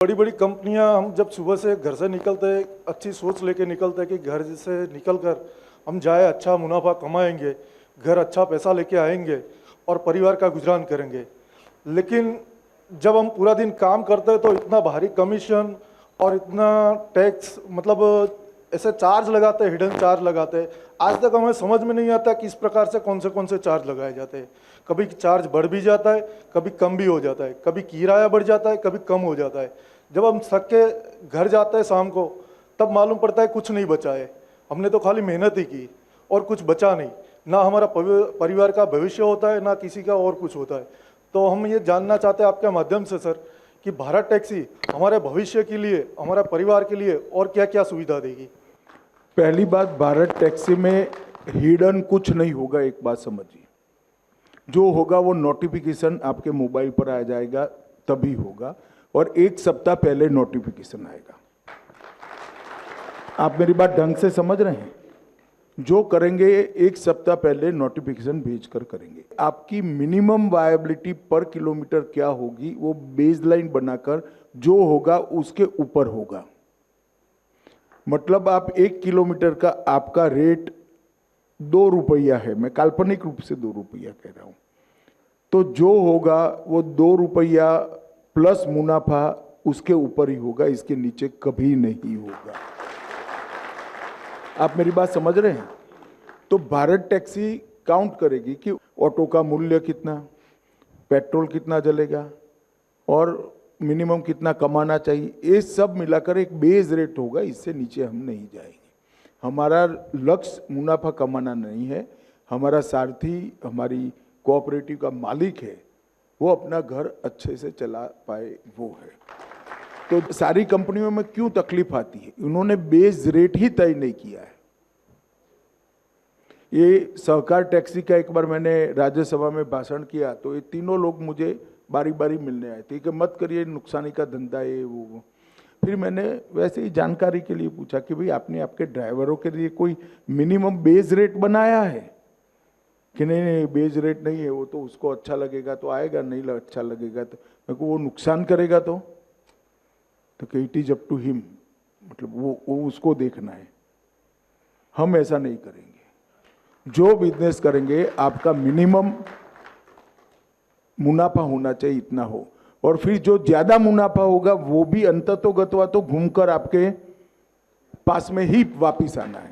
बड़ी बड़ी कंपनियां, हम जब सुबह से घर से निकलते हैं अच्छी सोच लेके निकलते हैं कि घर से निकलकर हम जाए, अच्छा मुनाफा कमाएंगे, घर अच्छा पैसा लेके आएंगे और परिवार का गुजरान करेंगे। लेकिन जब हम पूरा दिन काम करते हैं तो इतना भारी कमीशन और इतना टैक्स, मतलब ऐसे चार्ज लगाते हैं, हिडन चार्ज लगाते हैं। आज तक हमें समझ में नहीं आता कि इस प्रकार से कौन से चार्ज लगाए जाते हैं। कभी चार्ज बढ़ भी जाता है, कभी कम भी हो जाता है, कभी किराया बढ़ जाता है, कभी कम हो जाता है। जब हम थक के घर जाते हैं शाम को, तब मालूम पड़ता है कुछ नहीं बचा है, हमने तो खाली मेहनत ही की और कुछ बचा नहीं। ना हमारा परिवार का भविष्य होता है, ना किसी का और कुछ होता है। तो हम ये जानना चाहते हैं आपके माध्यम से सर कि भारत टैक्सी हमारे भविष्य के लिए, हमारे परिवार के लिए और क्या क्या सुविधा देगी। पहली बात, भारत टैक्सी में हिडन कुछ नहीं होगा। एक बात समझिए, जो होगा वो नोटिफिकेशन आपके मोबाइल पर आ जाएगा, तभी होगा, और एक सप्ताह पहले नोटिफिकेशन आएगा। आप मेरी बात ढंग से समझ रहे हैं? जो करेंगे एक सप्ताह पहले नोटिफिकेशन भेजकर करेंगे। आपकी मिनिमम वायबिलिटी पर किलोमीटर क्या होगी वो बेसलाइन बनाकर जो होगा उसके ऊपर होगा। मतलब आप 1 किलोमीटर का आपका रेट 2 रुपया है, मैं काल्पनिक रूप से 2 रुपया कह रहा हूं, तो जो होगा वो 2 रुपया प्लस मुनाफा उसके ऊपर ही होगा, इसके नीचे कभी नहीं होगा। आप मेरी बात समझ रहे हैं? तो भारत टैक्सी काउंट करेगी कि ऑटो का मूल्य कितना, पेट्रोल कितना जलेगा और मिनिमम कितना कमाना चाहिए, ये सब मिलाकर एक बेस रेट होगा। इससे नीचे हम नहीं जाएंगे। हमारा लक्ष्य मुनाफा कमाना नहीं है। हमारा सारथी, हमारी कोऑपरेटिव का मालिक है, वो अपना घर अच्छे से चला पाए, वो है। तो सारी कंपनियों में क्यों तकलीफ आती है? उन्होंने बेस रेट ही तय नहीं किया है। ये सहकार टैक्सी का एक बार मैंने राज्यसभा में भाषण किया तो ये तीनों लोग मुझे बारी बारी मिलने आए थे कि मत करिए, नुकसानी का धंधा है वो। फिर मैंने वैसे ही जानकारी के लिए पूछा कि भाई आपने आपके ड्राइवरों के लिए कोई मिनिमम बेस रेट बनाया है कि नहीं? बेस रेट नहीं है, वो तो उसको अच्छा लगेगा तो आएगा, नहीं अच्छा लगेगा तो मेरे को वो नुकसान करेगा तो it is up to him, मतलब वो उसको देखना है। हम ऐसा नहीं करेंगे। जो बिजनेस करेंगे आपका मिनिमम मुनाफा होना चाहिए, इतना हो, और फिर जो ज्यादा मुनाफा होगा वो भी अंततोगत्वा तो घूमकर आपके पास में ही वापिस आना है।